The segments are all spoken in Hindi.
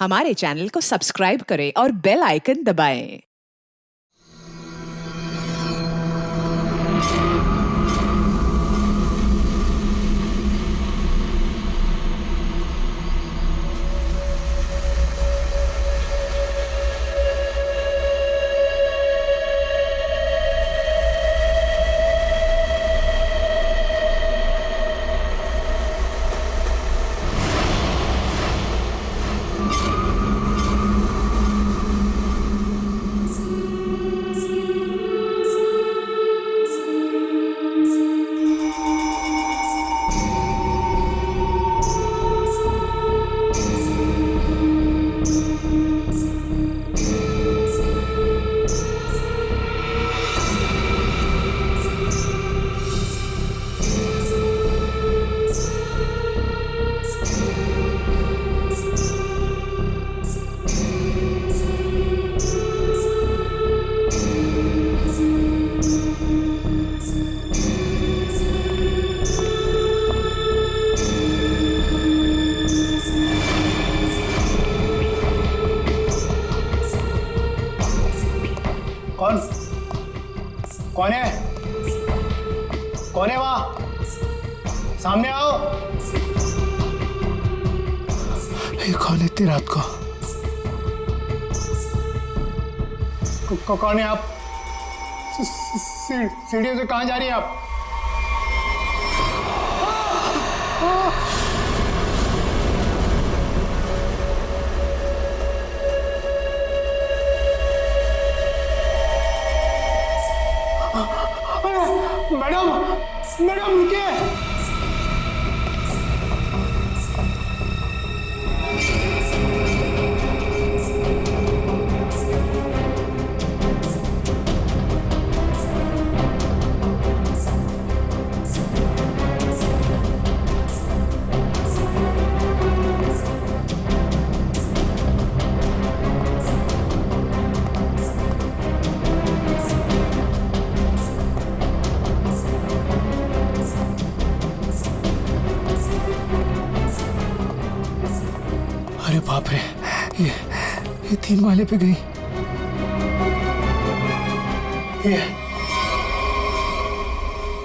हमारे चैनल को सब्सक्राइब करें और बेल आइकन दबाएं। कौन कौन है? कौन है वहां? सामने आओ। ये कौन है इतनी रात को? कौन है आप? सीढ़ियों से कहां जा रही है आप? मैडम मैडम रुकिए। अरे बाप रे, ये 3 माले पे गई।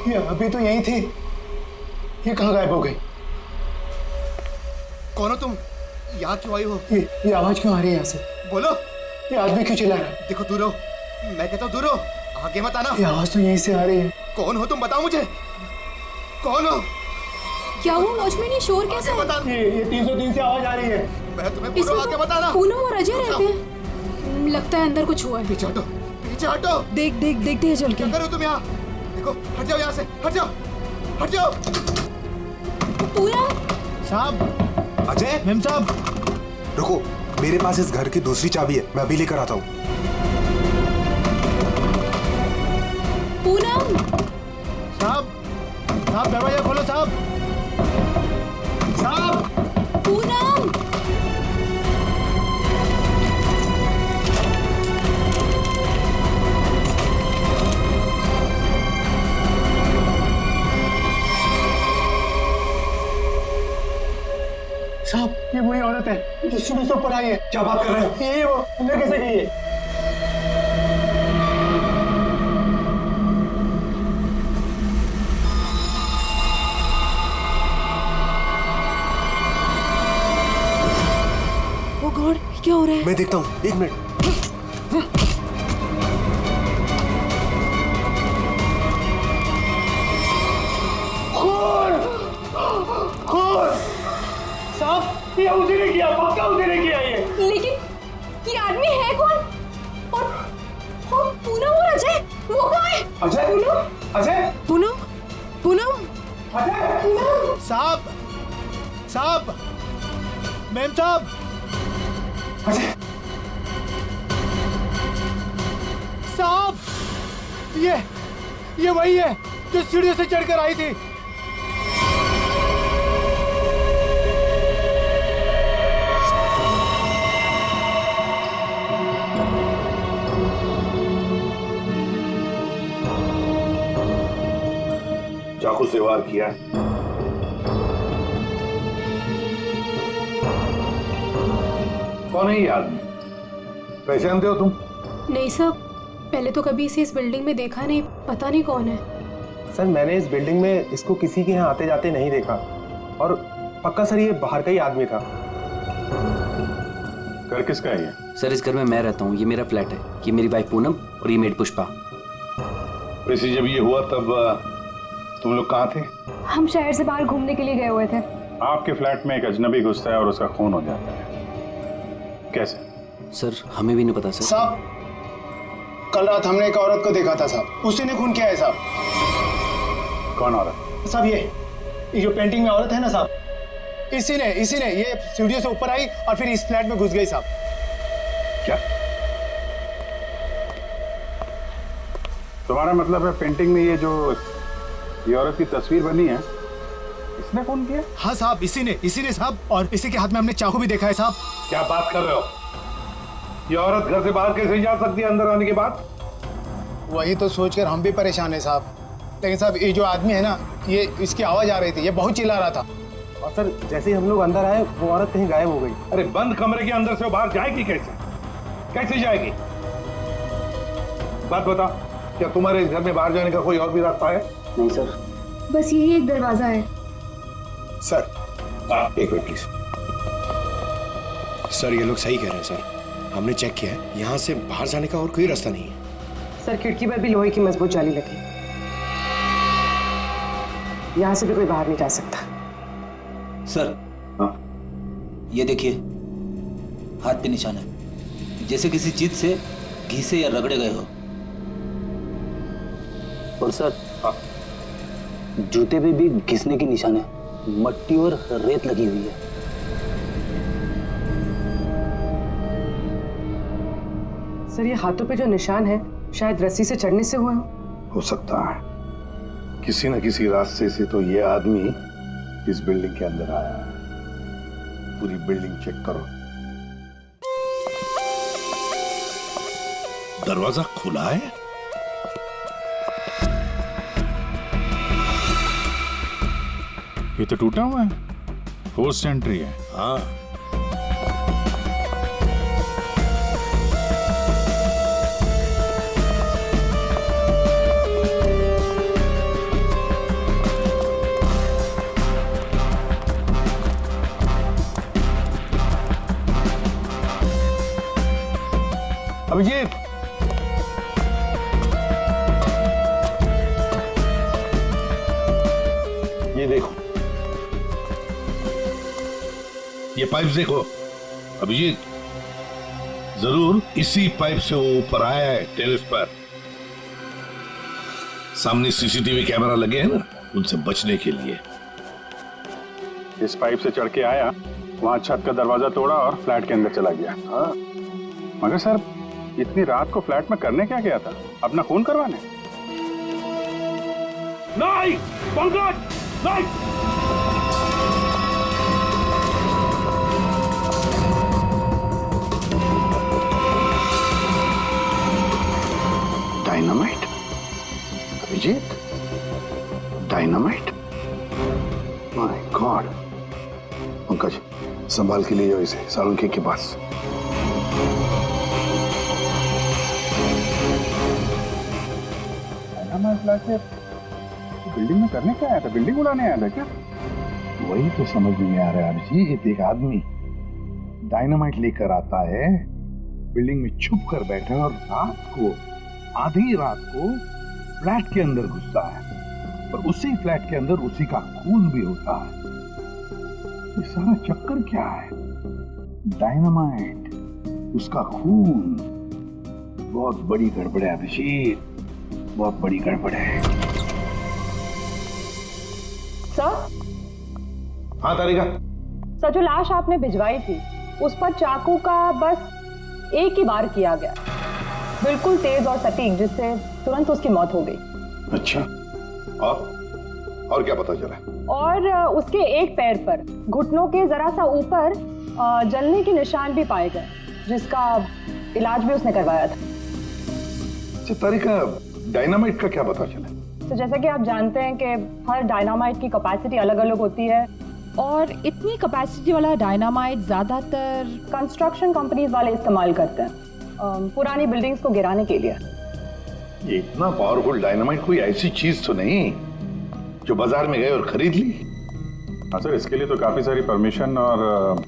ये अभी तो यही थी, ये कहाँ गायब हो गई? कौन हो तुम? यहाँ क्यों आई हो? ये आवाज क्यों आ रही है यहाँ से? बोलो। ये आदमी क्यों चिल्ला रहा है? देखो दूर हो, मैं कहता हूँ दूर हो, आगे मत आना। ये आवाज तो यहीं से आ रही है। कौन हो तुम? बताओ मुझे, कौन हो? क्या हुआ वॉचमैन, ये शोर कैसा है? बता। ये 303 से आवाज आ रही है। मैं तुम्हें बोल रहा हूँ, आगे बताना। पूनम और अजय रहते हैं, लगता है अंदर कुछ हुआ है। पीछे हटो, पीछे हटो। देखते हैं चल के। क्या कर रहे हो तुम यहाँ? देखो, हट जाओ यहाँ से, हट जाओ, हट जाओ। पूनम साहब, अजय, मेम साहब, रुको, मेरे पास इस घर की दूसरी चाबी है, मैं अभी लेकर आता हूँ। पूनम साहब, दरवाजा खोलो साहब। पूनम साहब, ये वही औरत है जो सीढ़ी से ऊपर आई है। क्या बात कर रहे हो? ये वो अंदर कैसे गई है? ओ गॉड, क्या हो रहा है? मैं देखता हूँ, 1 मिनट। साहब, ये उसी ने किया, पक्का उसी ने किया ये। लेकिन ये आदमी है कौन? और पूनम और अजय, वो कहाँ है? अजय, अजय, पूनम अजय। साहब, मेम साहब, अजय, साहब, ये वही है जो सीढ़ियों से चढ़कर आई थी। चाकू से वार किया। कौन है ये आदमी? पहचानते हो तुम? नहीं सर, पहले तो कभी इसे इस बिल्डिंग में देखा नहीं, पता नहीं कौन है। सर मैंने इस बिल्डिंग में इसको किसी के यहाँ आते जाते नहीं देखा, और पक्का सर ये बाहर का ही आदमी था। घर किसका है ये? सर इस घर में मैं रहता हूँ, ये मेरा फ्लैट है, ये मेरी वाइफ पूनम और ये मेड पुष्पा। वैसे जब ये हुआ तब तुम लोग कहाँ थे? हम शहर से बाहर घूमने के लिए गए हुए थे। आपके फ्लैट में एक अजनबी घुसता है और उसका खून हो जाता है, कैसे? सर हमें भी नहीं पता सर। साहब, कल रात हमने एक औरत को देखा था साहब, उसी ने खून किया है साहब। कौन औरत? साहब ये जो पेंटिंग में औरत है ना साहब, इसी ने ये सीढ़ियों से ऊपर आई और फिर इस फ्लैट में घुस गई साहब। क्या तुम्हारा मतलब है पेंटिंग में ये औरत की तस्वीर बनी है, इसने खून किया? हाँ साहब, इसी ने साहब, और इसी के हाथ में हमने चाकू भी देखा है साहब। क्या बात कर रहे हो? ये औरत घर से बाहर कैसे जा सकती है अंदर आने के बाद? वही तो सोचकर हम भी परेशान है साहब। लेकिन साहब ये जो आदमी है ना, ये इसकी आवाज आ रही थी, ये बहुत चिल्ला रहा था। और सर जैसे ही हम लोग अंदर आए वो औरत कहीं गायब हो गई। अरे बंद कमरे के अंदर से वो बाहर जाएगी कैसे? कैसे जाएगी? बात बता, क्या तुम्हारे इस घर में बाहर जाने का कोई और भी रास्ता है? नहीं सर, बस यही एक दरवाजा है। सर एक मिनट प्लीज। सर ये लोग सही कह रहे हैं सर, हमने चेक किया है, यहाँ से बाहर जाने का और कोई रास्ता नहीं है। सर खिड़की पर भी लोहे की मजबूत जाली लगी, यहाँ से भी कोई बाहर नहीं जा सकता। सर ये देखिए, हाथ पे निशान है, जैसे किसी चीज से घिसे या रगड़े गए हो। और सर जूते पे भी घिसने की निशान है, मट्टी और रेत लगी हुई है। सर ये हाथों पे जो निशान है शायद रस्सी से चढ़ने से हुए हो सकता है, किसी न किसी रास्ते से तो ये आदमी इस बिल्डिंग के अंदर आया है। पूरी बिल्डिंग चेक करो। दरवाजा खुला है? ये तो टूटा हुआ है, फोर्स्ड एंट्री है। हाँ अभिजीत, ये देखो, ये पाइप देखो। अभिजीत, जरूर इसी पाइप से वो ऊपर आया है टेरेस पर। सामने सीसीटीवी कैमरा लगे हैं ना, उनसे बचने के लिए इस पाइप से चढ़ के आया, वहां छत का दरवाजा तोड़ा और फ्लैट के अंदर चला गया। हाँ, मगर सर इतनी रात को फ्लैट में करने क्या गया था? अपना खून करवाने? नहीं, पंकज, नहीं। Dynamite? Abhijeet, dynamite? My god. Pankaj, संभाल के लिए जाओ इसे सालुंखे के पास। बिल्डिंग में करने क्या आया था? बिल्डिंग उड़ाने आया था क्या? वही तो समझ नहीं आ रहा है अभिजीत। एक आदमी डायनामाइट लेकर आता है, बिल्डिंग में छुप कर बैठा और रात को, आधी रात को फ्लैट के अंदर घुसता है, और उसी फ्लैट के अंदर उसी का खून भी होता है। ये सारा चक्कर क्या है? डायनामाइट, उसका खून। बहुत बड़ी गड़बड़ है अभिजीत, बहुत बड़ी गड़बड़ है। सर? हाँ तारिका। सर जो लाश आपने भिजवाई थी उस पर चाकू का बस एक ही बार किया गया, बिल्कुल तेज और सटीक, जिससे तुरंत उसकी मौत हो गई। अच्छा, और क्या पता चला? और उसके एक पैर पर घुटनों के जरा सा ऊपर जलने के निशान भी पाए गए, जिसका इलाज भी उसने करवाया था। अच्छा तारिका, डायनामाइट का क्या पता चला? तो जैसा कि आप जानते हैं कि हर डायनामाइट की कैपेसिटी अलग अलग होती है, और इतनी कैपेसिटी वाला डायनामाइट ज्यादातर कंस्ट्रक्शन कंपनीज वाले इस्तेमाल करते हैं पुरानी बिल्डिंग्स को गिराने के लिए। ये इतना पावरफुल डायनामाइट कोई ऐसी चीज तो नहीं जो बाजार में गए और खरीद ली? हाँ सर, इसके लिए तो काफी सारी परमिशन और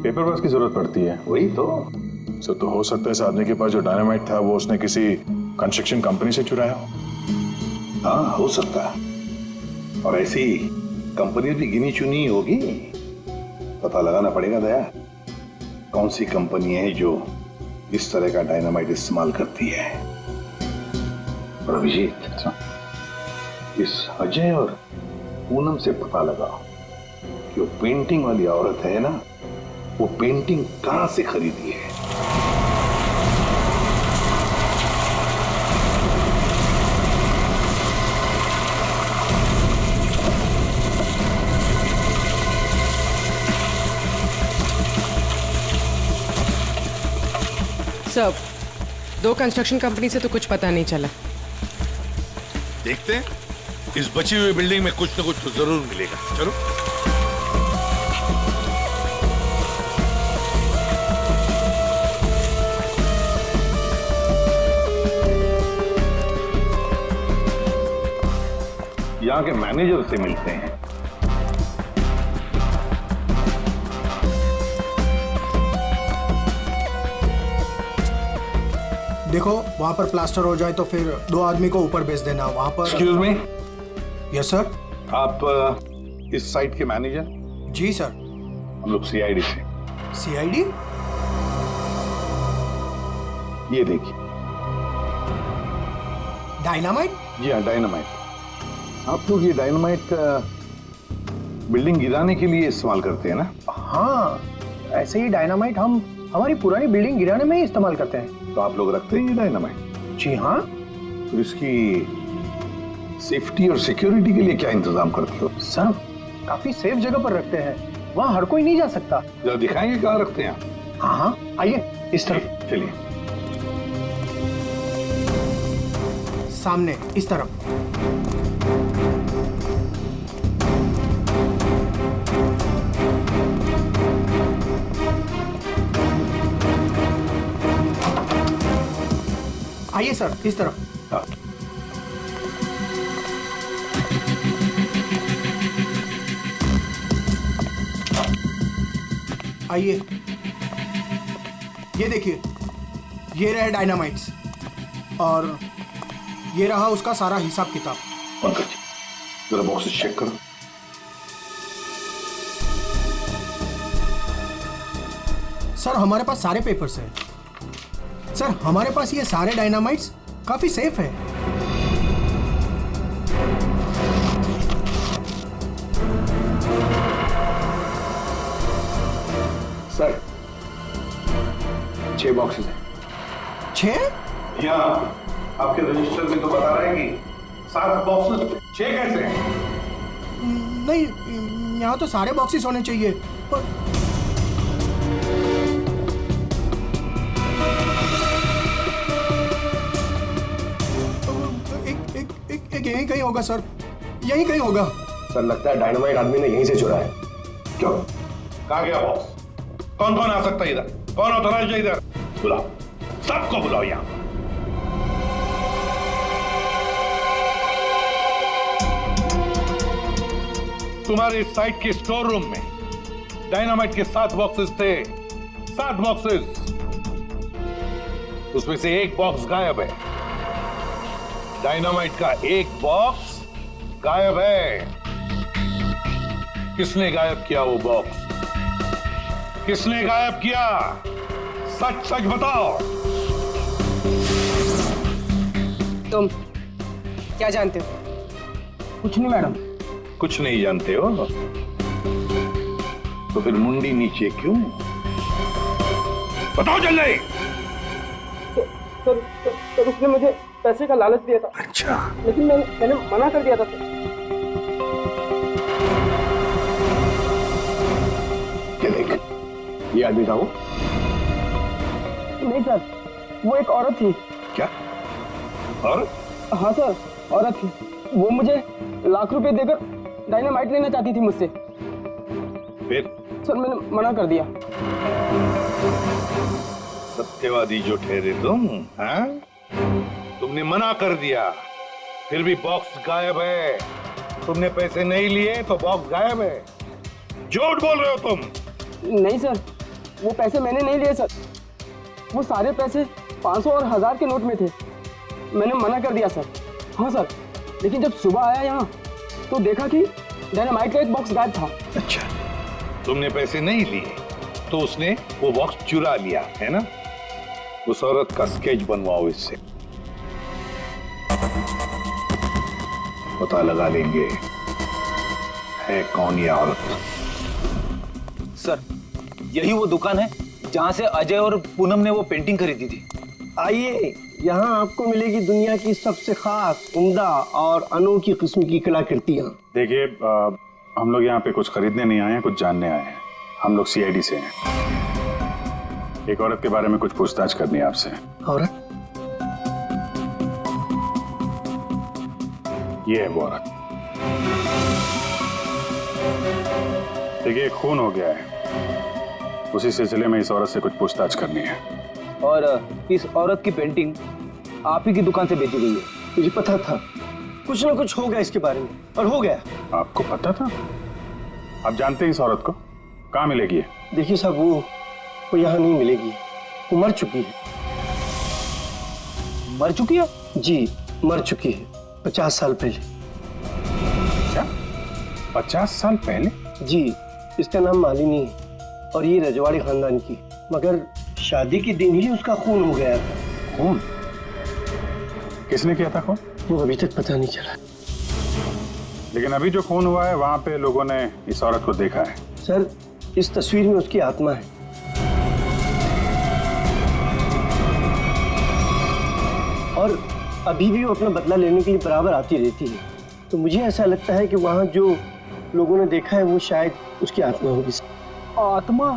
पेपर वर्क की जरूरत पड़ती है। वही तो सर, तो हो सकता है इस आदमी के पास जो डायनामाइट था वो उसने किसी कंस्ट्रक्शन कंपनी से चुराया हो। हाँ, हो सकता है। और ऐसी कंपनी भी गिनी चुनी होगी। पता लगाना पड़ेगा दया, कौन सी कंपनी है जो इस तरह का डायनामाइट इस्तेमाल करती है। और अभिजीत, इस अजय और पूनम से पता लगाओ कि वो पेंटिंग वाली औरत है ना, वो पेंटिंग कहां से खरीदी है। सर, 2 कंस्ट्रक्शन कंपनी से तो कुछ पता नहीं चला। देखते हैं, इस बची हुई बिल्डिंग में कुछ न कुछ तो जरूर मिलेगा। चलो। यहाँ के मैनेजर से मिलते हैं। देखो, वहाँ पर प्लास्टर हो जाए तो फिर 2 आदमी को ऊपर भेज देना। वहाँ पर। Excuse me. Yes sir. आप इस साइट के मैनेजर? जी सर। हम लोग सीआईडी से। सीआईडी? ये देखिए। डायनामाइट? जी हाँ, डायनामाइट। आप लोग ये डायनामाइट बिल्डिंग गिराने के लिए इस्तेमाल करते हैं ना? हाँ, ऐसे ही डायनामाइट हम हमारी पुरानी बिल्डिंग गिराने में ही इस्तेमाल करते हैं। तो आप लोग रखते हैं ये डायनामाइट? जी हाँ। तो इसकी सेफ्टी और सिक्योरिटी के लिए क्या इंतजाम करते हो? सर, काफी सेफ जगह पर रखते हैं, वहाँ हर कोई नहीं जा सकता। जरा दिखाएंगे कहाँ रखते हैं? हाँ हाँ, आइए इस तरफ। चलिए। सामने इस तरफ। आइए सर, इस तरफ। हाँ। आइए, ये देखिए, ये रहे डायनामाइट्स और ये रहा उसका सारा हिसाब किताब। पंकज, जरा बॉक्सेस चेक करो। सर, हमारे पास सारे पेपर्स हैं। सर, हमारे पास ये सारे डायनामाइट्स काफी सेफ है। सर, 6 बॉक्सेस हैं। 6? यहाँ आपके रजिस्टर में तो बता रहा है कि 7 बॉक्सेस। 6 कैसे हैं? नहीं, यहाँ तो सारे बॉक्सेस होने चाहिए, पर एक यहीं कहीं होगा सर, यहीं कहीं होगा। सर, लगता है डायनामाइट आदमी ने यहीं से चुराया है। क्यों? कहाँ गया बॉक्स? कौन कौन आ सकता है इधर? कौन ऑथराइज्ड है इधर? बुलाओ, सबको बुलाओ यहाँ। तुम्हारे साइट के स्टोर रूम में डायनामाइट के 7 बॉक्सेस थे। 7 बॉक्सेस। उसमें से 1 बॉक्स गायब है। डायनामाइट का 1 बॉक्स गायब है। किसने गायब किया वो बॉक्स? किसने गायब किया? सच सच बताओ। तुम क्या जानते हो? कुछ नहीं मैडम। कुछ नहीं जानते हो तो फिर मुंडी नीचे क्यों? बताओ जल्दी। सर, उसने मुझे पैसे का लालच दिया था। अच्छा। लेकिन मैंने मना कर दिया था सर। क्या देख, ये आदमी था वो? नहीं सर, वो एक औरत थी। क्या? और? हाँ सर, औरत थी। वो मुझे लाख रुपए देकर डायनामाइट लेना चाहती थी मुझसे। फिर सर मैंने मना कर दिया। सत्यवादी जो ठहरे तुम, हाँ? तुमने मना कर दिया, फिर भी बॉक्स गायब है। तुमने पैसे नहीं लिए तो बॉक्स गायब है। झूठ बोल रहे हो तुम। नहीं सर, वो पैसे मैंने नहीं लिए सर। वो सारे पैसे 500 और 1000 के नोट में थे। मैंने मना कर दिया सर। हाँ सर, लेकिन जब सुबह आया यहाँ तो देखा कि डायनामाइट का एक बॉक्स गायब था। अच्छा, तुमने पैसे नहीं लिए तो उसने वो बॉक्स चुरा लिया है ना? उस औरत का स्केच बनवाओ इससे, पता लगा लेंगे है कौन ये औरत। सर, यही वो दुकान है जहां से अजय और पूनम ने वो पेंटिंग खरीदी थी। आइए, यहाँ आपको मिलेगी दुनिया की सबसे खास, उम्दा और अनोखी किस्म की कलाकृतियाँ। देखिए, हम लोग यहाँ पे कुछ खरीदने नहीं आए हैं, कुछ जानने आए हैं। हम लोग सीआईडी से हैं। एक औरत के बारे में कुछ पूछताछ करनी है आपसे। औरत? ये है वो औरत। देखिए, खून हो गया है, उसी सिलसिले में इस औरत से कुछ पूछताछ करनी है। और इस औरत की पेंटिंग आप ही की दुकान से बेची गई है। मुझे पता था कुछ ना कुछ होगा इसके बारे में, और हो गया। आपको पता था? आप जानते हैं इस औरत को? कहाँ मिलेगी है? देखिए साहब, वो यहाँ नहीं मिलेगी। वो मर चुकी है। मर चुकी है? जी, मर चुकी है 50 साल पहले। क्या? 50 साल पहले? जी, इसका नाम मालिनी है और ये रजवाड़ी खानदान की, मगर शादी के दिन ही उसका खून हो गया था। खून? किसने किया था खून? वो अभी तक पता नहीं चला। लेकिन अभी जो खून हुआ है वहां पे लोगों ने इस औरत को देखा है। सर, इस तस्वीर में उसकी आत्मा है। और अभी भी वो अपना बदला लेने के लिए बराबर आती रहती है। तो मुझे ऐसा लगता है कि वहाँ जो लोगों ने देखा है वो शायद उसकी आत्मा होगी। आत्मा?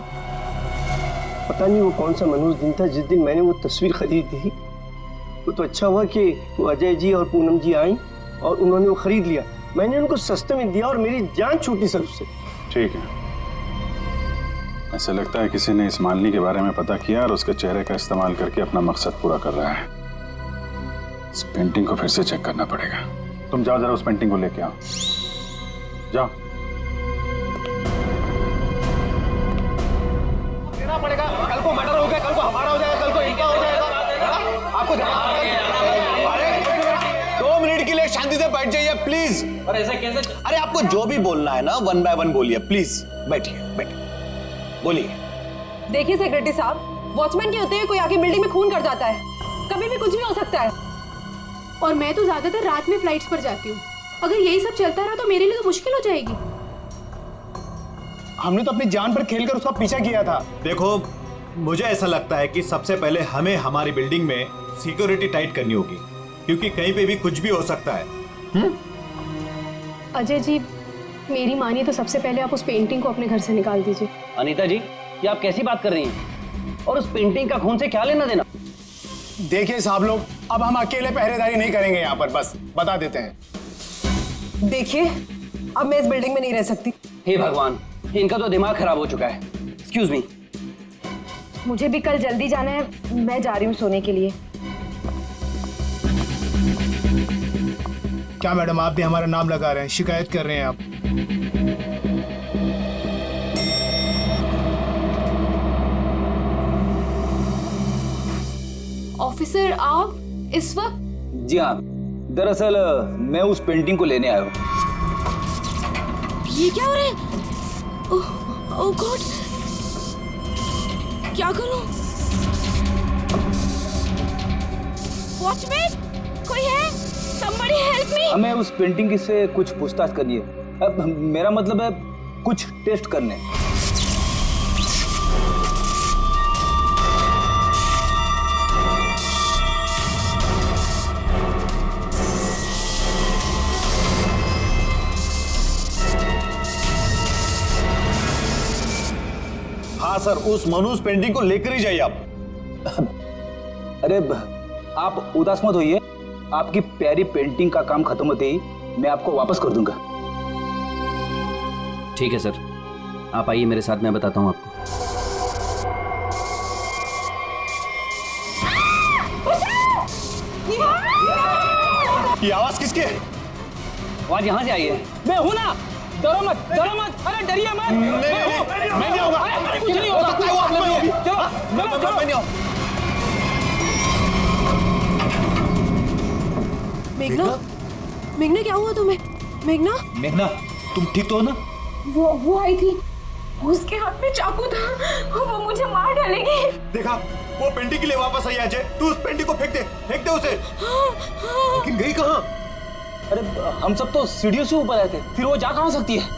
पता नहीं वो कौन सा मनहूस दिन था जिस दिन मैंने वो तस्वीर खरीदी थी। वो तो अच्छा हुआ कि वो अजय जी और पूनम जी आई और उन्होंने वो खरीद लिया। मैंने उनको सस्ते में दिया और मेरी जान छूटी सर उससे। ठीक है, ऐसा लगता है किसी ने इस मालिनी के बारे में पता किया और उसके चेहरे का इस्तेमाल करके अपना मकसद पूरा कर रहा है। इस पेंटिंग को फिर से चेक करना पड़ेगा। तुम जाओ, जरा उस पेंटिंग को लेके आओ। जाओ। देना पड़ेगा। कल को मर्डर हो गया, कल को हमारा हो जाएगा, कल को इनका हो जाएगा। आपको 2 मिनट के लिए शांति से बैठ जाइए प्लीज। पर ऐसा कैसे? अरे आपको जो भी बोलना है ना 1 बाय 1 बोलिए प्लीज। बैठिए, बैठिए, बोलिए। देखिए सेक्रेटरी साहब, वॉचमैन के होते हुए कोई आके बिल्डिंग में खून कर जाता है। कभी भी कुछ भी हो सकता है। और मैं तो ज्यादातर रात में फ्लाइट्स पर जाती हूँ। अगर यही सब चलता रहा तो मेरे लिए तो मुश्किल हो जाएगी। हमने तो अपनी जान पर खेलकर उसका पीछा किया था। देखो, मुझे ऐसा लगता है कि सबसे पहले हमें हमारी बिल्डिंग में सिक्योरिटी टाइट करनी होगी, क्योंकि कहीं पे भी कुछ भी हो सकता है। अजय जी, मेरी मानिए तो सबसे पहले आप उस पेंटिंग को अपने घर से निकाल दीजिए। अनीता जी, ये आप कैसी बात कर रही हैं? और उस पेंटिंग का खून से क्या लेना देना? देखिए साहब लोग, अब हम अकेले पहरेदारी नहीं करेंगे यहाँ पर, बस बता देते हैं। देखिए, अब मैं इस बिल्डिंग में नहीं रह सकती। हे भगवान, इनका तो दिमाग खराब हो चुका है। Excuse me. मुझे भी कल जल्दी जाना है, मैं जा रही हूँ सोने के लिए। क्या मैडम, आप भी हमारा नाम लगा रहे हैं, शिकायत कर रहे हैं आप? ऑफिसर, आप इस वक्त? जी हाँ, दरअसल मैं उस पेंटिंग को लेने आया हूँ। ये क्या हो रहा है? ओह गॉड, क्या करूं? वॉचमैन, कोई है? Somebody help me! हमें उस पेंटिंग से कुछ पूछताछ करनी है। अब मेरा मतलब है कुछ टेस्ट करने। हाँ सर, उस मनूस पेंटिंग को लेकर ही जाइए आप। अरे आप उदास मत होइए, आपकी प्यारी पेंटिंग का काम खत्म होते ही मैं आपको वापस कर दूंगा। ठीक है सर, आप आइए मेरे साथ, मैं बताता हूँ आपको। ये आवाज किसकी है? आवाज यहाँ से आई है। मैं हूँ ना, डरो मत, डरो मत, अरे डरिए मत। मैं नहीं होगा। अरे कुछ नहीं होगा, सकता है वो आप में होगी। चलो मैं नहीं हूँ। मेघना, मेघना क्या हुआ तुम्हें? मेघना, मेघना, तुम ठीक तो हो ना? वो आई थी, उसके हाथ में चाकू था, वो मुझे मार डालेगी। देखा, वो पेंटिंग के लिए वापस आई अजय। तू उस पेंटिंग को फेंक दे उसे। लेकिन गई कहाँ? अरे हम सब तो सीढ़ियों से ऊपर आए थे, फिर वो जा कहाँ सकती है?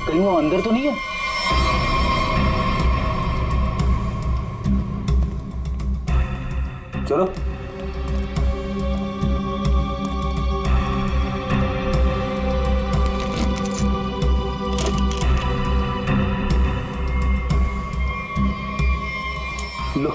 कहीं वो अंदर तो नहीं है? चलो। लो।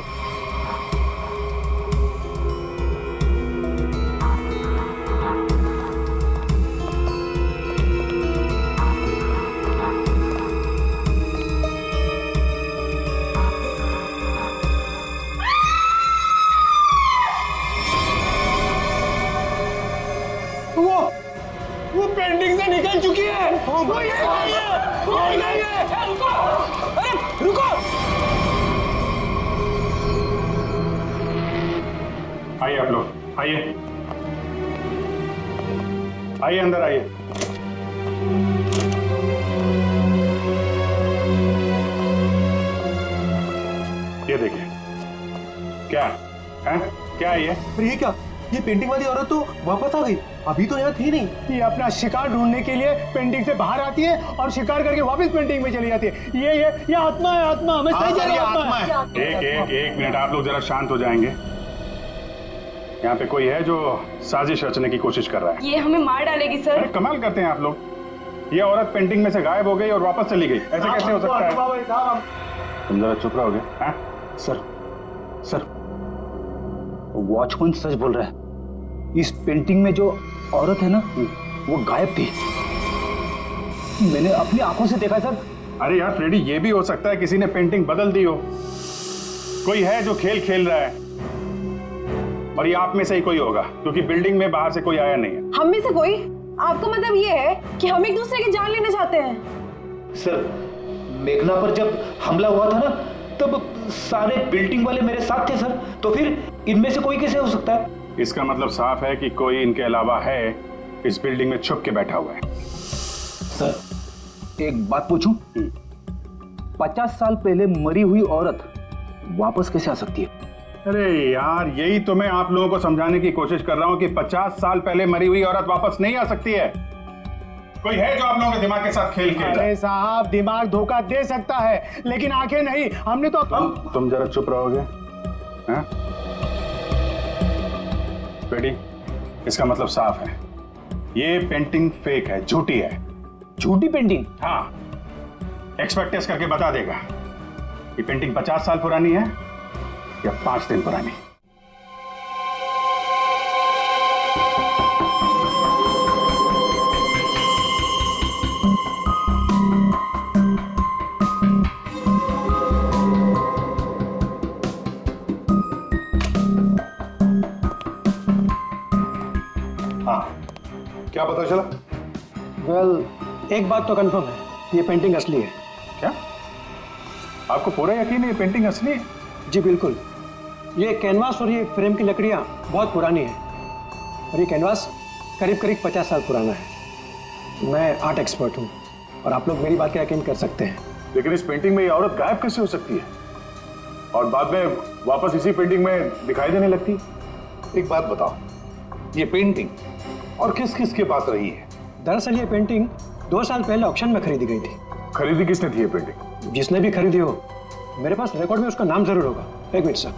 वो पेंटिंग से निकल चुकी है। वो ये रुको, अरे रुको। आइए आप लोग, आइए आइए, अंदर आइए। ये देखिए, क्या है? क्या है ये? अरे ये क्या? ये पेंटिंग वाली औरत तो वापस आ गई, अभी तो यहाँ थी नहीं। ये अपना शिकार ढूंढने के लिए पेंटिंग से बाहर आती है और शिकार करके वापस पेंटिंग में चली जाती है। ये आत्मा है, आत्मा। हमें सही जगह आत्मा है। एक मिनट, आप लोग जरा शांत हो जाएंगे। यहाँ पे कोई है जो साजिश रचने की कोशिश कर रहा है। ये हमें मार डालेगी सर। अरे कमाल करते हैं आप लोग। ये औरत पेंटिंग में से गायब हो गई और वापस चली गई, ऐसे कैसे हो सकता है? तुम जरा चुप रहोगे? हाँ? सर, वॉचमैन सच बोल रहा है। इस पेंटिंग में जो औरत है ना, वो गायब थी। मैंने अपनी आंखों से देखा सर। अरे यार फ्रेडी, ये भी हो सकता है किसी ने पेंटिंग बदल दी हो। कोई है जो खेल खेल रहा है, और ये आप में से ही कोई होगा, क्योंकि बिल्डिंग में बाहर से कोई आया नहीं है। हम में से कोई? आपका मतलब ये है कि हम एक दूसरे की जान लेना चाहते हैं? सर, मेघना पर जब हमला हुआ था ना, तब सारे बिल्डिंग वाले मेरे साथ थे सर। तो फिर इनमें से कोई कैसे हो सकता है? इसका मतलब साफ है कि कोई इनके अलावा है, इस बिल्डिंग में छुप के बैठा हुआ है। सर, एक बात पूछूं? 50 साल पहले मरी हुई औरत वापस कैसे आ सकती है? अरे यार, यही तो मैं आप लोगों को समझाने की कोशिश कर रहा हूं कि 50 साल पहले मरी हुई औरत वापस नहीं आ सकती है। कोई है जो आप लोगों के दिमाग के साथ खेल खेल रहा है? अरे साहब, दिमाग धोखा दे सकता है, लेकिन आंखें नहीं। हमने तो तुम जरा चुप रहोगे? हाँ? फ्रेडी, इसका मतलब साफ है, ये पेंटिंग फेक है, झूठी है। झूठी पेंटिंग? हाँ, एक्सपर्ट टेस्ट करके बता देगा ये पेंटिंग 50 साल पुरानी है या 5 दिन पुरानी। क्या पता चला? वेल, एक बात तो कंफर्म है, ये पेंटिंग असली है। क्या? आपको पूरा यकीन है ये पेंटिंग असली है? जी बिल्कुल। ये कैनवास और ये फ्रेम की लकड़ियाँ बहुत पुरानी है, और ये कैनवास करीब 50 साल पुराना है। मैं आर्ट एक्सपर्ट हूँ और आप लोग मेरी बात का यकीन कर सकते हैं। लेकिन इस पेंटिंग में ये औरत गायब कैसे हो सकती है और बाद में वापस इसी पेंटिंग में दिखाई देने लगती? एक बात बताओ, ये पेंटिंग और किस किस के पास रही है? दरअसल ये पेंटिंग 2 साल पहले ऑक्शन में खरीदी गई थी। खरीदी किसने थी ये पेंटिंग? जिसने भी खरीदी हो, मेरे पास रिकॉर्ड में उसका नाम जरूर होगा। एक मिनट सर।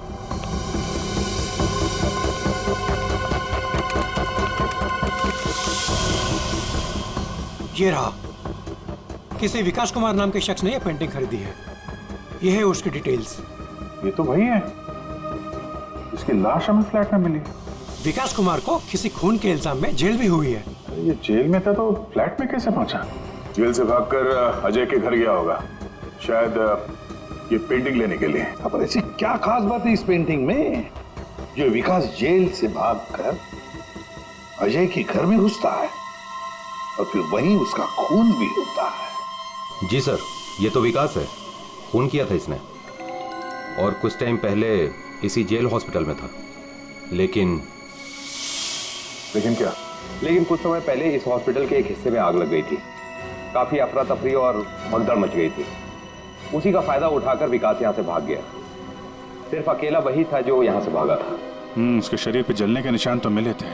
ये रहा, किसी विकास कुमार नाम के शख्स ने यह पेंटिंग खरीदी है। यह है उसकी डिटेल्स। ये तो वही है, इसकी लाश हमें फ्लैट में मिली। विकास कुमार को किसी खून के इल्जाम में जेल भी हुई है। ये जेल में था तो फ्लैट में कैसे पहुंचा? जेल से भागकर अजय के घर गया होगा, शायद ये पेंटिंग लेने के लिए। अब ऐसी क्या खास बात है इस पेंटिंग में जो विकास जेल से भागकर अजय के घर में घुसता है और फिर वहीं उसका खून भी होता है? जी सर, ये तो विकास है, खून किया था इसने और कुछ टाइम पहले इसी जेल हॉस्पिटल में था। लेकिन क्या? लेकिन कुछ समय पहले इस हॉस्पिटल के एक हिस्से में आग लग गई थी। काफी अफरा तफरी और भगदड़ मच गई थी। उसी का फायदा उठाकर विकास यहाँ से भाग गया। सिर्फ अकेला वही था जो यहाँ से भागा था। उसके शरीर पे जलने के निशान तो मिले थे,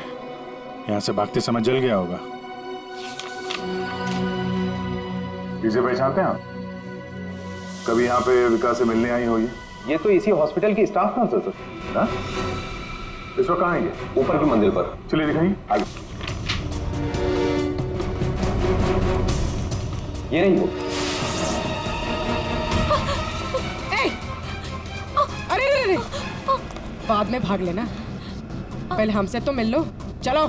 यहाँ से भागते समय जल गया होगा। इसे पहचानते हैं आप? कभी यहाँ पे विकास से मिलने आई हो? ये तो इसी हॉस्पिटल की स्टाफ नर्स है सर। हाँ? इस वक्त कहाँ है ये? ऊपर की मंजिल पर। चलिए दिखाइए। आगे। ये नहीं वो। अरे रे रे, बाद में भाग लेना, पहले हमसे तो मिल लो। चलो,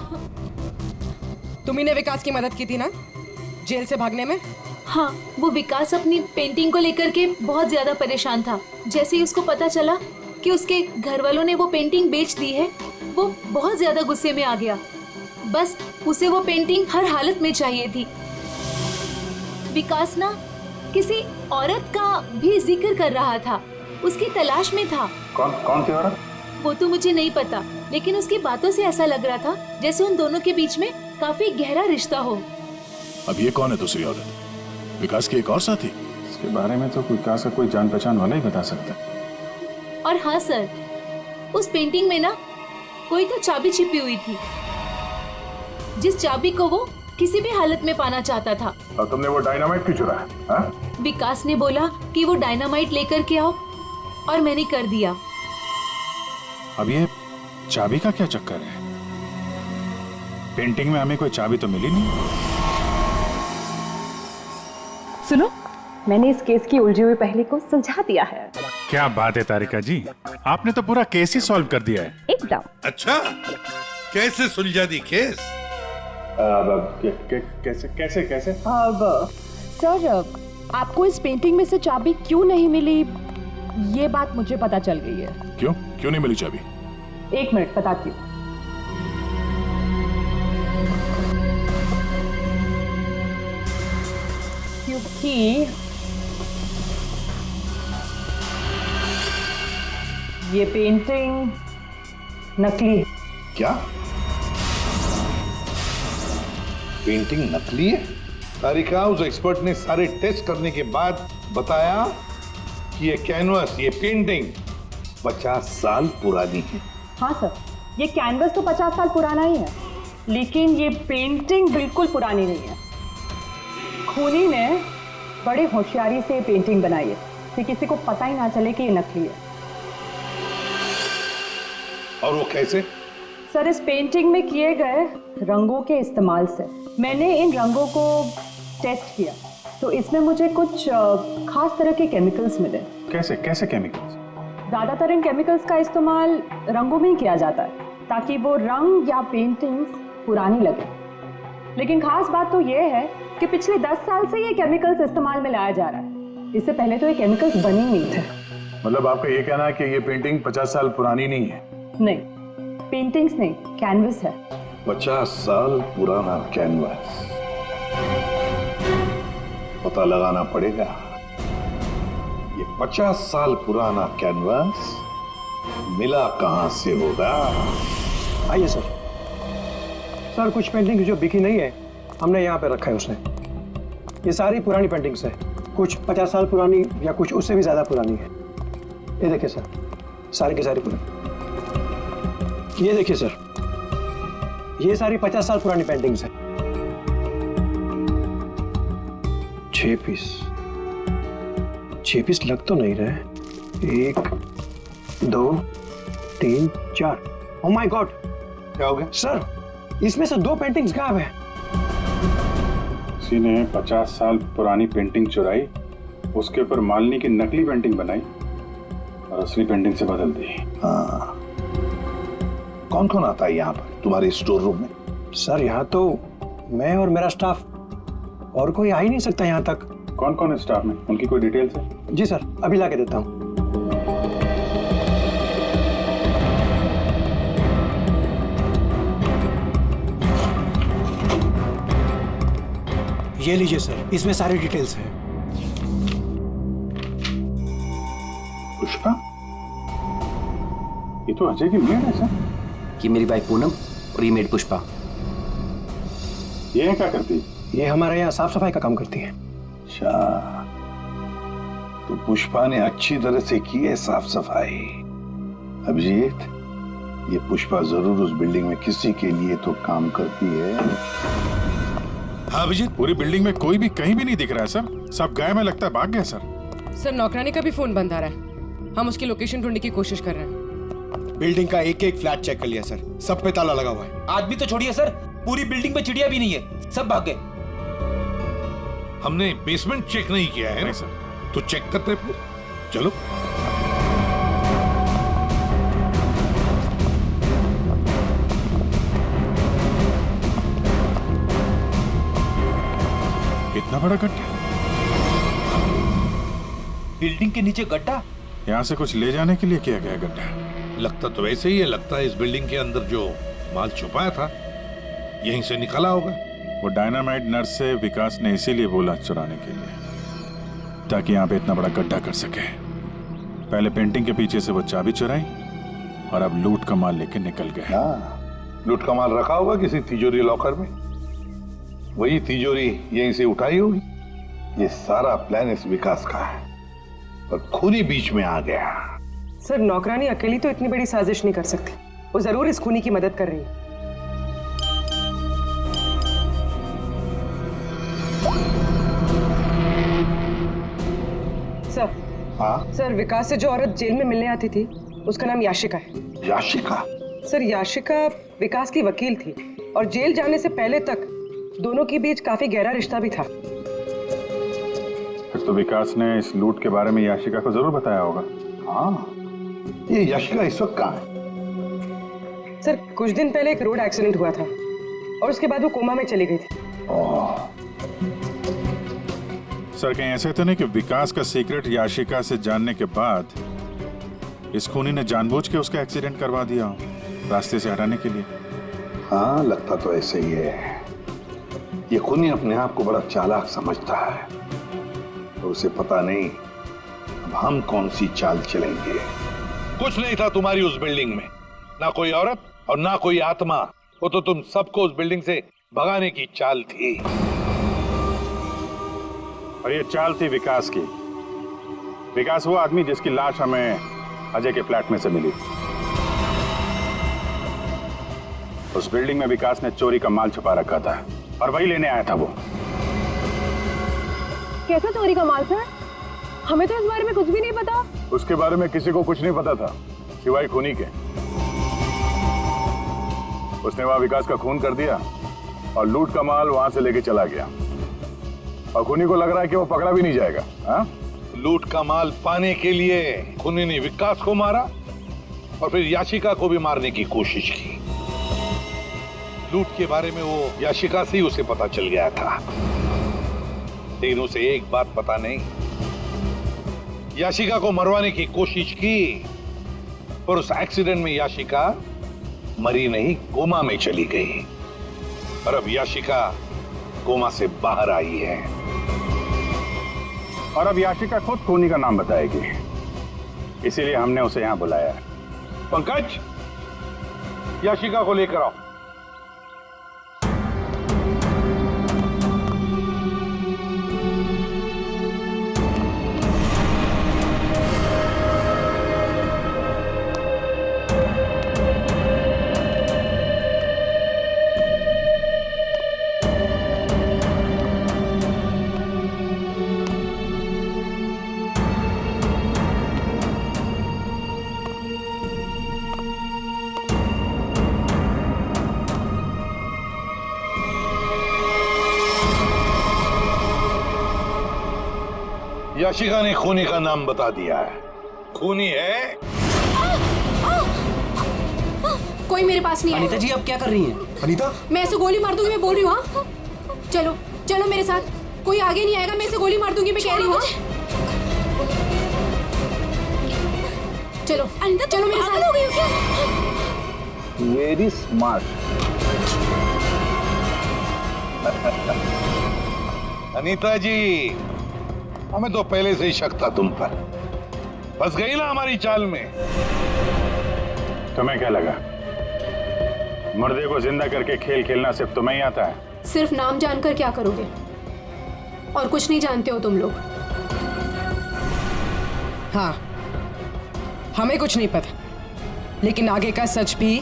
तुम्ही ने विकास की मदद की थी ना जेल से भागने में? हाँ, वो विकास अपनी पेंटिंग को लेकर के बहुत ज्यादा परेशान था। जैसे ही उसको पता चला कि उसके घर वालों ने वो पेंटिंग बेच दी है, वो बहुत ज्यादा गुस्से में आ गया। बस उसे वो पेंटिंग हर हालत में चाहिए थी। विकास ना किसी औरत का भी जिक्र कर रहा था, उसकी तलाश में था। कौन थी औरत? वो तो मुझे नहीं पता, लेकिन उसकी बातों से ऐसा लग रहा था जैसे उन दोनों के बीच में काफी गहरा रिश्ता हो। अब ये कौन है दूसरी औरत? विकास की एक और साथी? इसके बारे में तो विकास का कोई जान पहचान वाला ही बता सकता है। और हाँ सर, उस पेंटिंग में ना कोई तो चाबी छिपी हुई थी, जिस चाबी को वो किसी भी हालत में पाना चाहता था। और तुमने वो डायनामाइट क्यों चुराया? विकास ने बोला कि वो डायनामाइट लेकर के आओ और मैंने कर दिया। अब ये चाबी का क्या चक्कर है? पेंटिंग में हमें कोई चाबी तो मिली नहीं। सुनो, मैंने इस केस की उलझी हुई पहेली को सुलझा दिया है। क्या बात है तारिका जी, आपने तो पूरा केस ही सॉल्व कर दिया है। एकदम। अच्छा, कैसे सुलझा दी केस? कैसे? अब सर, आपको इस पेंटिंग में से चाबी क्यों नहीं मिली, ये बात मुझे पता चल गई है। क्यों नहीं मिली चाबी? एक मिनट बताती हूँ। क्योंकि ये पेंटिंग नकली है। क्या? पेंटिंग नकली है? तारिका, उस एक्सपर्ट ने सारे टेस्ट करने के बाद बताया कि ये कैनवस, ये पेंटिंग 50 साल पुरानी है। हाँ सर, ये कैनवस तो 50 साल पुराना ही है, लेकिन ये पेंटिंग बिल्कुल पुरानी नहीं है। खूनी ने बड़ी होशियारी से पेंटिंग बनाई है कि किसी को पता ही ना चले कि ये नकली है। और वो कैसे? सर, इस पेंटिंग में किए गए रंगों के इस्तेमाल से मैंने इन रंगों को टेस्ट किया, तो इसमें मुझे कुछ खास तरह के केमिकल्स मिले। कैसे केमिकल्स? ज्यादातर इन केमिकल्स का इस्तेमाल रंगों में ही किया जाता है ताकि वो रंग या पेंटिंग्स पुरानी लगे। लेकिन खास बात तो ये है कि पिछले 10 साल से ये केमिकल्स इस्तेमाल में लाया जा रहा है। इससे पहले तो ये केमिकल्स बने ही नहीं थे। मतलब आपका ये कहना है कि ये पेंटिंग 50 साल पुरानी नहीं है? नहीं, पेंटिंग्स नहीं, कैनवस है। 50 साल पुराना कैनवस, पता लगाना पड़ेगा ये 50 साल पुराना कैनवस मिला कहां से होगा। आइए सर। सर, कुछ पेंटिंग जो बिकी नहीं है हमने यहाँ पे रखा है उसने। ये सारी पुरानी पेंटिंग्स है, कुछ 50 साल पुरानी या कुछ उससे भी ज्यादा पुरानी है। ये देखिए सर, सारी की सारी पुरानी। ये देखिए सर, ये सारी 50 साल पुरानी पेंटिंग्स है। 6 पीस लग तो नहीं रहे। 1 2 3 4। ओह माय गॉड, क्या हो गया सर? इसमें से 2 पेंटिंग्स गायब है। किसी ने 50 साल पुरानी पेंटिंग चुराई, उसके ऊपर मालिनी की नकली पेंटिंग बनाई और असली पेंटिंग से बदल दी। हाँ, कौन कौन आता है यहाँ पर तुम्हारे स्टोर रूम में? सर, यहाँ तो मैं और मेरा स्टाफ और कोई आ ही नहीं सकता यहाँ तक। कौन कौन है स्टाफ में, उनकी कोई डिटेल्स है? जी सर, अभी ला के देता हूँ। ये लीजिए सर, इसमें सारी डिटेल्स हैं। पुष्पा, ये तो अजय की मेड है सर। ये मेरी वाइफ पूनम और ये मेड पुष्पा। ये क्या करती है? ये हमारे यहाँ साफ सफाई का काम करती है। अच्छा, तो पुष्पा ने अच्छी तरह से की है साफ सफाई। अभिजीत, ये पुष्पा जरूर उस बिल्डिंग में किसी के लिए तो काम करती है। हाँ अभिजीत, पूरी बिल्डिंग में कोई भी कहीं भी नहीं दिख रहा है सर। सब गायब है, लगता है भाग गया सर। सर नौकरानी का भी फोन बंद आ रहा है। हम उसकी लोकेशन ढूंढने की कोशिश कर रहे हैं। बिल्डिंग का एक एक फ्लैट चेक कर लिया सर, सब पे ताला लगा हुआ है। आदमी तो छोड़िए सर, पूरी बिल्डिंग में चिड़िया भी नहीं है, सब भाग गए। हमने बेसमेंट चेक नहीं किया है ना सर, तो चेक करते फिर। चलो। इतना बड़ा गड्ढा, बिल्डिंग के नीचे गड्ढा। यहाँ से कुछ ले जाने के लिए किया गया गड्ढा। लगता तो वैसे ही है, लगता है इस बिल्डिंग के अंदर जो माल छुपाया था यहीं से निकला होगा। वो डायनामाइट नर्स से विकास ने इसीलिए बोला चुराने के लिए, ताकि यहाँ पे इतना बड़ा गड्ढा कर सके। पहले पेंटिंग के पीछे से वो चाबी चुराई और अब लूट का माल लेके निकल गए। लूट का माल रखा होगा किसी तिजोरी लॉकर में, वही तिजोरी यहीं से उठाई होगी। ये सारा प्लान इस विकास का है, पर खूनी बीच में आ गया। सर नौकरानी अकेली तो इतनी बड़ी साजिश नहीं कर सकती, वो जरूर इस खूनी की मदद कर रही है। सर। हाँ सर, विकास से जो औरत जेल में मिलने आती थी उसका नाम याशिका है। याशिका? सर याशिका विकास की वकील थी और जेल जाने से पहले तक दोनों के बीच काफी गहरा रिश्ता भी था। फिर तो विकास ने इस लूट के बारे में याशिका को जरूर बताया होगा। हाँ, ये याशिका इस वक्त कहाँ है? सर कुछ दिन पहले एक रोड एक्सीडेंट हुआ था और उसके बाद वो कोमा में चली गई थी। सर कहीं ऐसे तो नहीं कि विकास का सीक्रेट याशिका से जानने के बाद इस खूनी ने जानबूझ के उसका एक्सीडेंट करवा दिया हो, रास्ते से हटाने के लिए? हाँ, लगता तो ऐसे ही है। ये खूनी अपने आप को बड़ा चालाक समझता है और उसे पता नहीं अब हम कौन सी चाल चलेंगे। कुछ नहीं था तुम्हारी उस बिल्डिंग में, ना कोई औरत और ना कोई आत्मा। वो तो तुम सबको उस बिल्डिंग से भगाने की चाल थी। और ये चाल थी विकास की। विकास वो आदमी जिसकी लाश हमें अजय के फ्लैट में से मिली। उस बिल्डिंग में विकास ने चोरी का माल छुपा रखा था और वही लेने आया था वो। कैसा चोरी का माल सर? हमें तो इस बारे में कुछ भी नहीं पता। उसके बारे में किसी को कुछ नहीं पता था सिवाय खूनी के। उसने वहां विकास का खून कर दिया और लूट का माल वहां से लेके चला गया और खूनी को लग रहा है कि वो पकड़ा भी नहीं जाएगा। हाँ? लूट का माल पाने के लिए खूनी ने विकास को मारा और फिर याशिका को भी मारने की कोशिश की। लूट के बारे में वो याशिका से ही उसे पता चल गया था, लेकिन उसे एक बात पता नहीं। याशिका को मरवाने की कोशिश की, पर उस एक्सीडेंट में याशिका मरी नहीं, कोमा में चली गई। और अब याशिका कोमा से बाहर आई है और अब याशिका खुद खूनी का नाम बताएगी, इसीलिए हमने उसे यहां बुलाया है। पंकज, याशिका को लेकर आओ। याशिका ने खूनी का नाम बता दिया है। खूनी है। कोई मेरे पास नहीं है। अनीता जी, आप क्या कर रही हैं? अनीता, मैं ऐसे गोली मार दूंगी, मैं बोल रही हूँ। हाँ, चलो चलो मेरे साथ। कोई आगे नहीं आएगा, मैं इसे गोली मार दूंगी, मैं कह रही हूँ। चलो अनिता, चलो मेरे साथ। हो गई हो क्या? Very smart. अनीता जी, हमें तो पहले से ही शक था तुम पर। फंस गई ना हमारी चाल में। तुम्हें क्या लगा मुर्दे को जिंदा करके खेल खेलना सिर्फ तुम्हें ही आता है? सिर्फ नाम जानकर क्या करोगे? और कुछ नहीं जानते हो तुम लोग। हाँ, हमें कुछ नहीं पता, लेकिन आगे का सच भी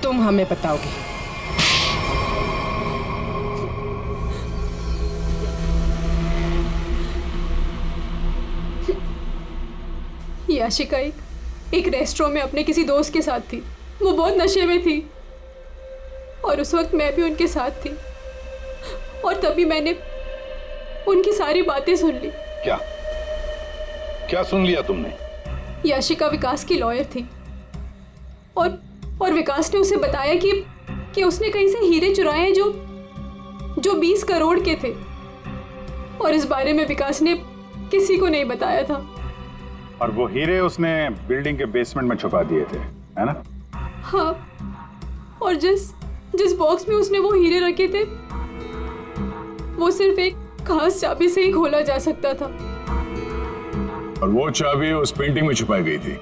तुम हमें बताओगे। याशिका एक रेस्टोरेंट में अपने किसी दोस्त के साथ थी। वो बहुत नशे में थी और उस वक्त मैं भी उनके साथ थी, और तभी मैंने उनकी सारी बातें सुन ली। क्या क्या सुन लिया तुमने? याशिका विकास की लॉयर थी और विकास ने उसे बताया कि उसने कहीं से हीरे चुराए हैं जो 20 करोड़ के थे, और इस बारे में विकास ने किसी को नहीं बताया था। और वो हीरे उसने बिल्डिंग के बेसमेंट में छुपा दिए थे, है ना? हाँ, और जिस बॉक्स में उसने वो हीरे रखे थे वो सिर्फ एक खास चाबी से ही खोला जा सकता था। और वो चाबी उस पेंटिंग में छुपाई गई थी।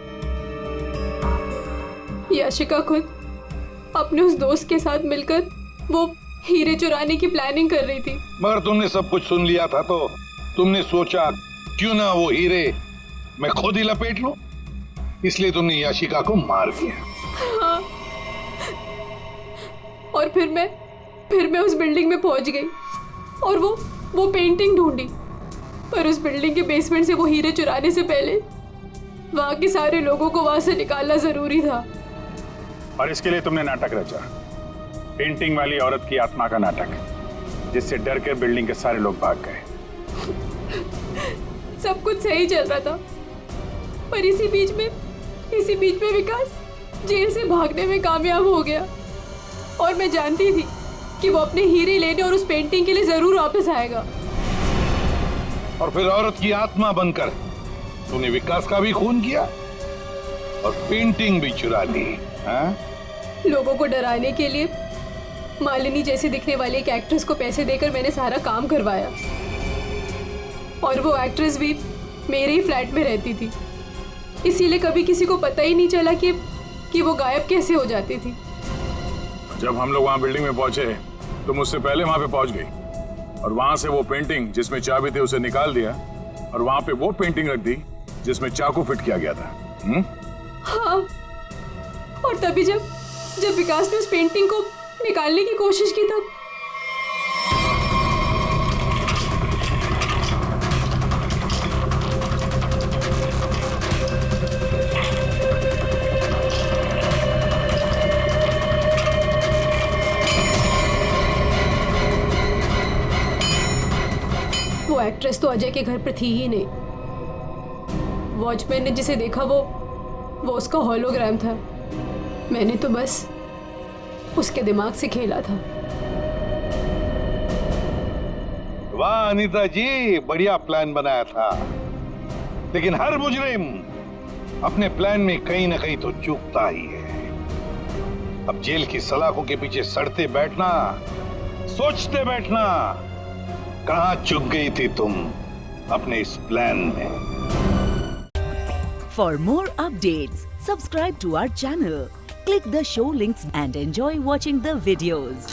याशिका खुद अपने उस दोस्त के साथ मिलकर वो हीरे चुराने की प्लानिंग कर रही थी। मगर तुमने सब कुछ सुन लिया था तो तुमने सोचा क्यों ना वो हीरे मैं खुद ही लपेट लूं, इसलिए तुमने याशिका को मार दिया। हाँ, और फिर मैं उस बिल्डिंग में पहुंच गई और वो पेंटिंग ढूंढी, पर उस बिल्डिंग के बेसमेंट से वो हीरे चुराने से पहले वहां के सारे लोगों को वहां से निकालना जरूरी था। और इसके लिए तुमने नाटक रचा, पेंटिंग वाली औरत की आत्मा का नाटक, जिससे डर कर बिल्डिंग के सारे लोग भाग गए। सब कुछ सही चल रहा था, पर इसी बीच में विकास जेल से भागने में कामयाब हो गया, और मैं जानती थी कि वो अपने हीरे लेने और उस पेंटिंग के लिए जरूर वापस आएगा। और फिर औरत की आत्मा बनकर तूने विकास का भी खून किया और पेंटिंग भी चुरा ली। हाँ? लोगों को डराने के लिए मालिनी जैसे दिखने वाली एक एक्ट्रेस को पैसे देकर मैंने सारा काम करवाया, और वो एक्ट्रेस भी मेरे ही फ्लैट में रहती थी, इसीलिए कभी किसी को पता ही नहीं चला कि वो गायब कैसे हो जाती थी। जब हम लोग वहां बिल्डिंग में पहुंचे तो मुझसे पहले वहां पे पहुंच गई, और वहां से वो पेंटिंग जिसमें चाबी थी उसे निकाल दिया, और वहां पे वो पेंटिंग रख दी जिसमें चाकू फिट किया गया था। हाँ, और तभी जब विकास ने उस पेंटिंग को निकालने की कोशिश की तब वो एक्ट्रेस तो अजय के घर पर थी ही नहीं। वॉचमैन ने जिसे देखा वो उसका होलोग्राम था। मैंने तो बस उसके दिमाग से खेला था। वाह अनीता जी, बढ़िया प्लान बनाया था, लेकिन हर मुजरिम अपने प्लान में कहीं ना कहीं तो चूकता ही है। अब जेल की सलाखों के पीछे सड़ते बैठना, सोचते बैठना, कहां चूक गई थी तुम अपने इस प्लान में। For more updates, subscribe to our channel, click the show links and enjoy watching the videos.